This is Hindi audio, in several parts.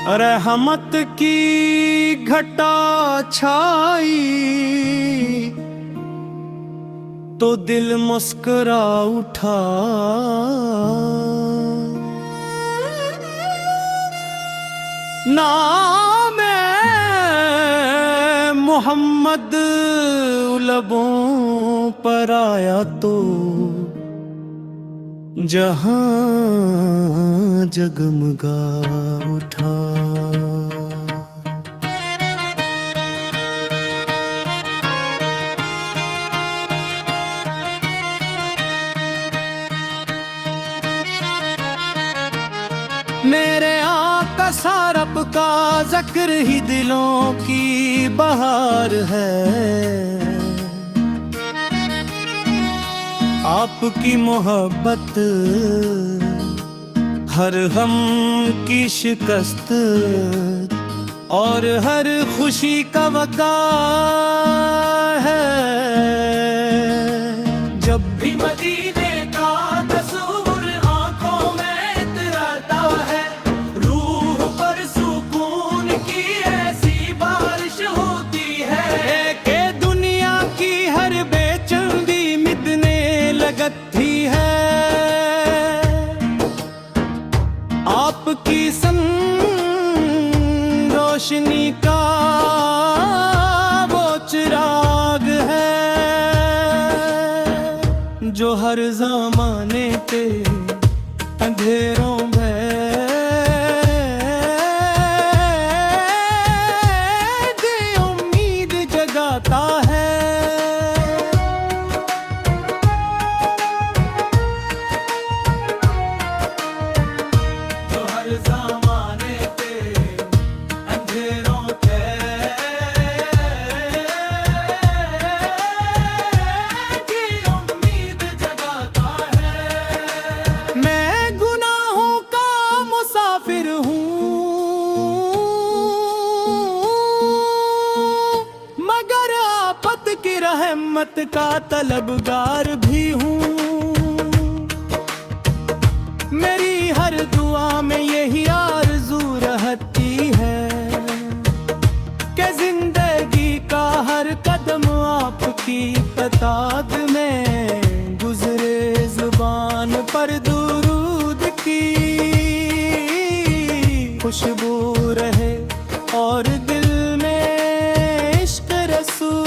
रहमत की घटा छाई तो दिल मुस्कुरा उठा। नाम मोहम्मद लबों पर आया तो जहां जगमगा उठा। मेरे आका सारब का ज़िक्र ही दिलों की बहार है। आपकी मोहब्बत हर हम की शिकस्त और हर खुशी का वक़्त है। जब भी मदीने का तस्वुर आंखों में इतराता है, रूह पर सुकून की ऐसी बारिश होती है कि दुनिया की हर बेचैनी मिटने लगती है। आपकी सन रोशनी का वो चिराग है जो हर ज़माने पे अंधेरों में उम्मीद जगाता है। रहमत का तलबगार भी हूँ। मेरी हर दुआ में यही आरज़ू रहती है कि जिंदगी का हर कदम आपकी पताद में गुजरे, जुबान पर दुरूद की खुशबू रहे और दिल में इश्क रसूल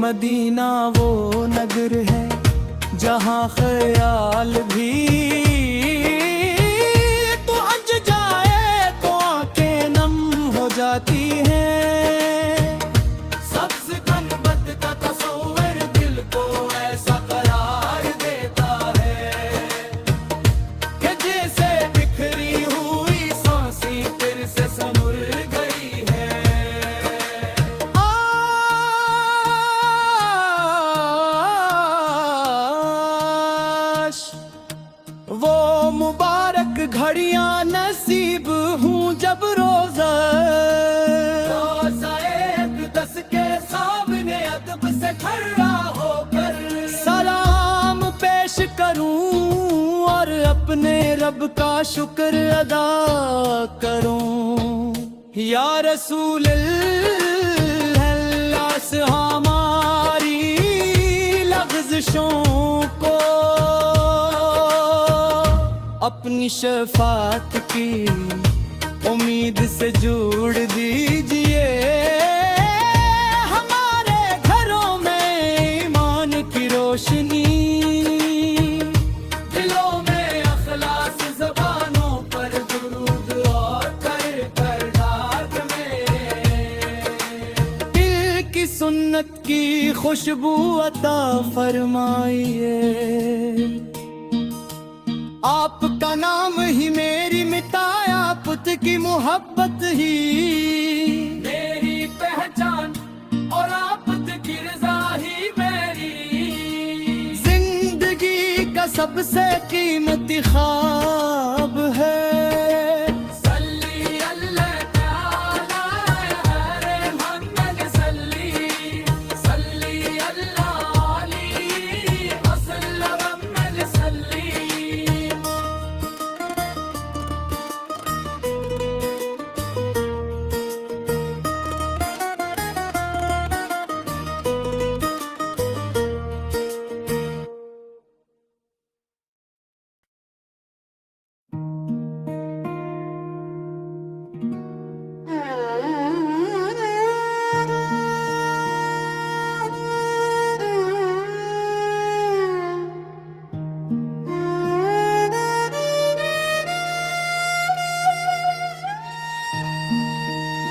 मदीना वो नगर है जहाँ ख्याल भी तो अज जाए तो आंखें नम हो जाती हैं। सब्ज़ गुंबद का तस्वीर दिल को ऐसा करार देता है कि जैसे बिखरी हुई सांसें फिर से संभल गई है। वो मुबारक घड़ियां नसीब हूँ जब रोज़ा दस के सामने अदब से खड़ा होकर सलाम पेश करूँ और अपने रब का शुक्र अदा करूँ। या रसूल अल्लाह से हमारी लफ्ज़ों को अपनी शफ़ाअत की उम्मीद से जोड़ दीजिए। हमारे घरों में ईमान की रोशनी, दिलों में अखलास, ज़बानों पर दुरूद और कर डाक में दिल की सुन्नत की खुशबू अता फरमाइए। आपका नाम ही मेरी मिटाया, पुत की मोहब्बत ही मेरी पहचान और आपत की रज़ा ही मेरी जिंदगी का सबसे कीमती ख्वाब है। सल्ली अल्लाह ताला हरे मोहम्मद सल्ली सल्ली अल्लाह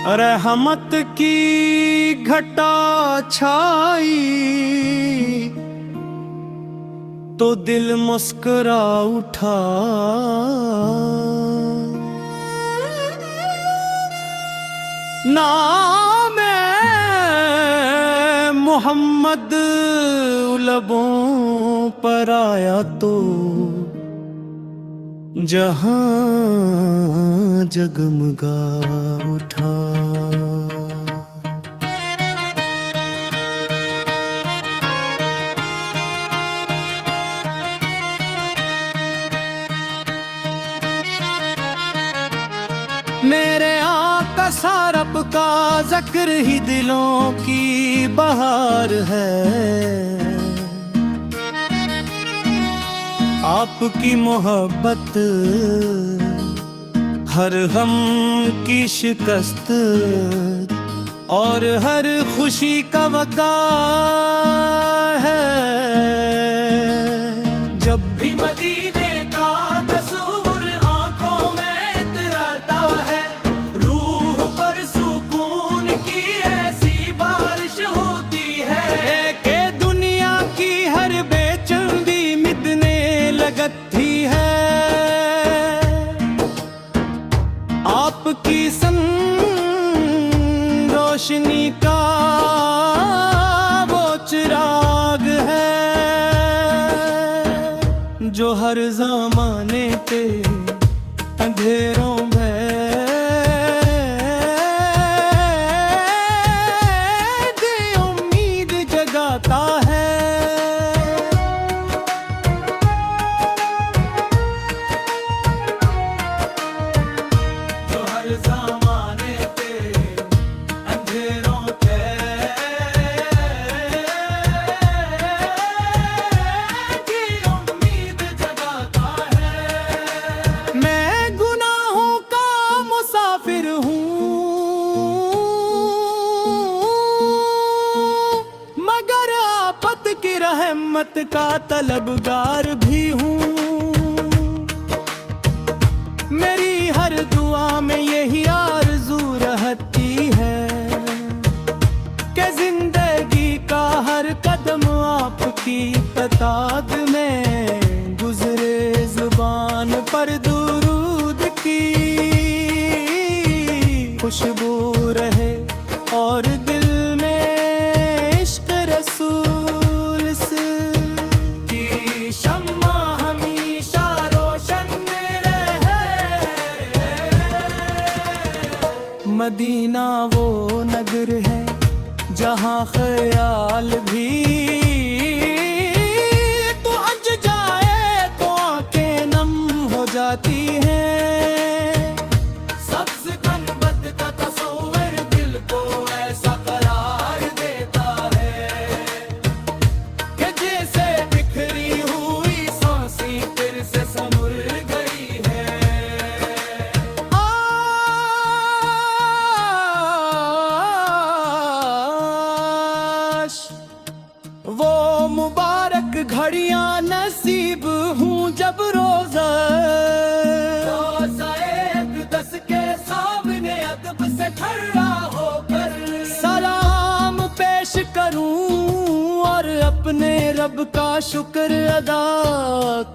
रहमत की घटा छाई तो दिल मुस्कुरा उठा। नाम मोहम्मद लबों पर आया तो जहां जगमगा उठा। मेरे आका सारब का ज़िक्र ही दिलों की बहार है। आपकी मोहब्बत हर गम की शिकस्त और हर खुशी का वक़्त है। जब भी मदीने का तस्वीर आंखों में इतराता है, रूह पर सुकून की ऐसी बारिश होती है कि दुनिया की हर बेचैनी मिटने लगती है। आपकी सन रोशनी का वो चिराग है जो हर ज़माने पे अंधेरों में उम्मीद जगाता है। रहमत का तलबगार भी हूँ। मेरी हर दुआ में यही आरज़ू रहती है कि जिंदगी का हर कदम आपकी इत्ताद में गुजरे। जुबान पर दुरूद की खुशबू रहे और दिल में इश्क रसूल मदीना वो नगर है जहाँ ख्याल भी तो अज जाए तो आंखें नम हो जाती हैं। सब्ज़ गुंबद का तस्वीर दिल को ऐसा करार देता है कि जैसे बिखरी हुई सांसें फिर से संभल गई है। वो मुबारक घड़ियां नसीब हूँ जब रोज़ा दस के सामने अदब से खड़ा होकर सलाम पेश करूं और अपने रब का शुक्र अदा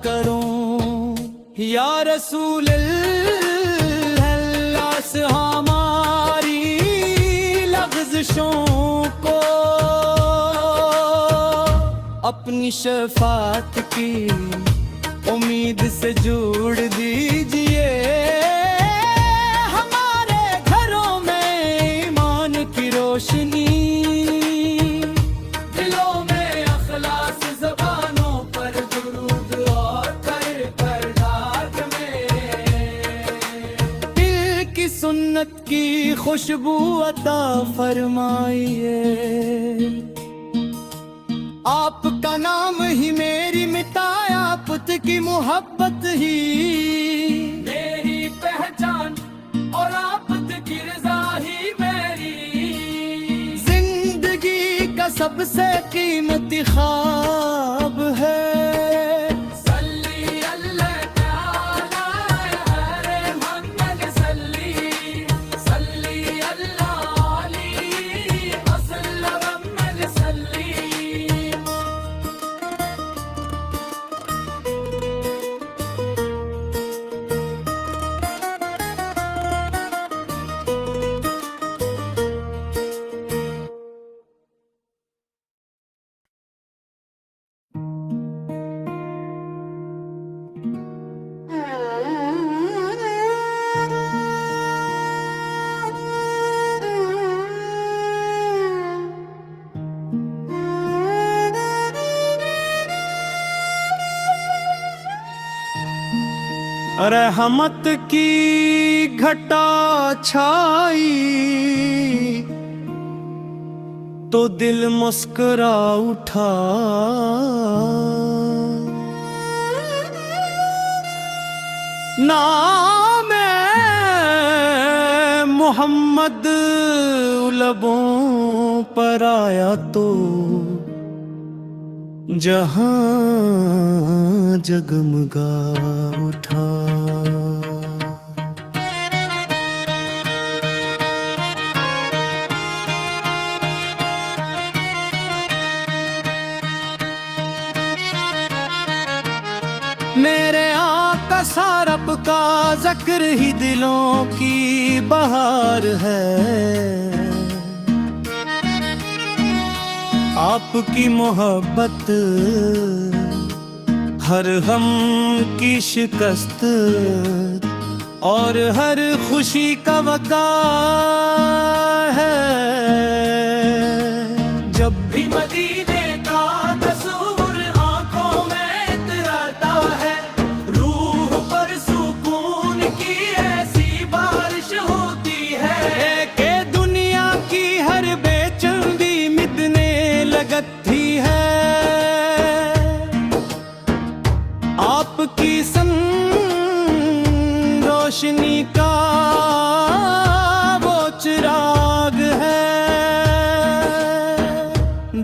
करूं। या रसूल अल्लाह से हमारी लग़्ज़िशों को अपनी शफ़ाअत की उम्मीद से जोड़ दीजिए। हमारे घरों में ईमान की रोशनी, दिलों में अखलास, ज़बानों पर दुरूद और कर डाक में दिल की सुन्नत की खुशबू अता फरमाइए। आपका नाम ही मेरी मिटाया, पुत की मोहब्बत ही मेरी पहचान और आपत की रज़ा ही मेरी जिंदगी का सबसे कीमती ख्वाब है। सल्ली अल्लाह ताला हरे मोहम्मद सल्ली सल्ली अल्लाह रहमत की घटा छाई तो दिल मुस्कुरा उठा। नाम मोहम्मद लबों पर आया तो जहां जगमगा उठा। मेरे आका सारब का जिक्र ही दिलों की बहार है। आपकी मोहब्बत हर गम की शिकस्त और हर खुशी का वक़्त है। जब भी मदीने का तस्वीर आंखों में इतराता है, रूह पर सुकून की ऐसी बारिश होती है कि दुनिया की हर बेचैनी मिटने लगती है। आपकी रोशनी का वो चिराग है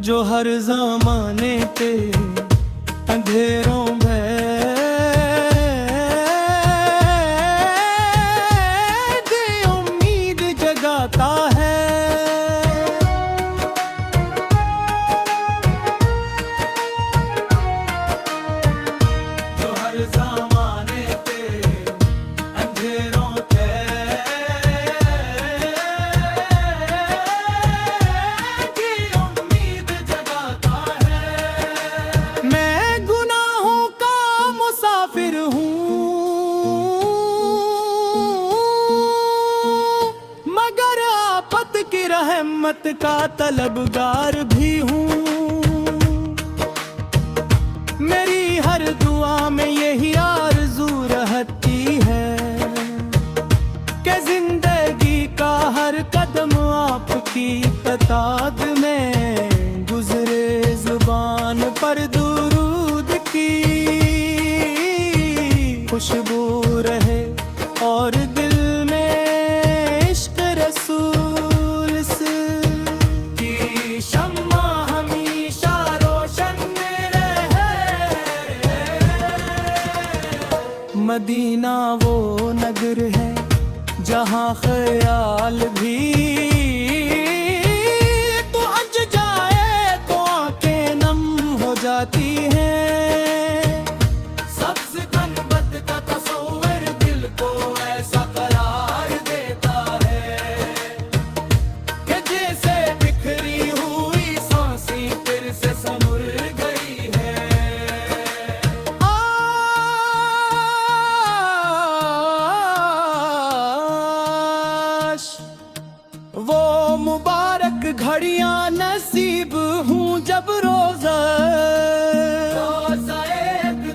जो हर ज़माने पे अंधेरों में उम्मीद जगाता है। रहमत का तलबगार भी हूँ। मेरी हर दुआ में यही आरज़ू रहती है कि जिंदगी का हर कदम आपकी इताअत में गुजरे। जुबान पर दुरूद की खुशबू रहे और दिल में इश्क रसूल मदीना वो नगर है जहाँ ख्याल भी तो अज जाए तो आंखें नम हो जाती हैं। सब्ज़ गुंबद का तस्वीर दिल को ऐसा करार देता है कि जैसे बिखरी हुई सांसें फिर से संभल गई है। वो मुबारक घड़ियां नसीब हूँ जब रोज़ा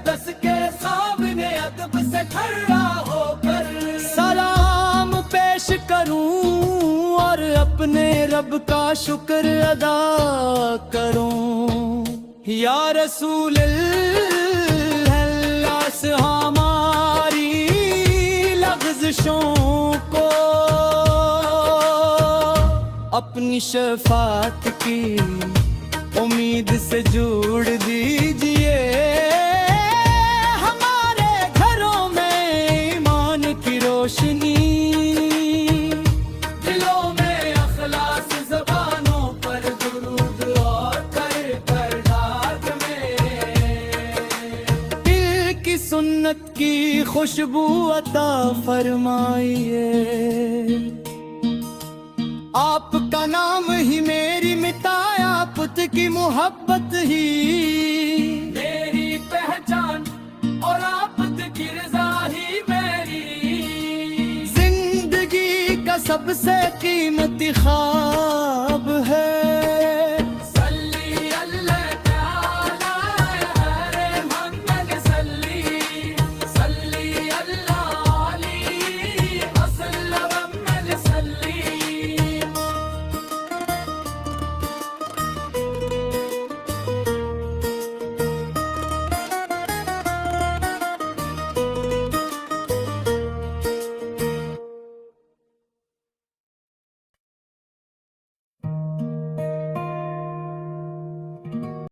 दस के सामने अदब से खड़ा होकर सलाम पेश करूं और अपने रब का शुक्र अदा करूं। या रसूल अल्लाह से हमारी लग़ज़शों को अपनी शफ़ाअत की उम्मीद से जोड़ दीजिए। हमारे घरों में ईमान की रोशनी, दिलों में अखलास, ज़बानों पर दुरूद और कर डाक में दिल की सुन्नत की खुशबू अता फरमाइए। आपका नाम ही मेरी मिटाया, पुत की मोहब्बत ही मेरी पहचान और आपत की रज़ा ही मेरी जिंदगी का सबसे कीमती ख्वाब है।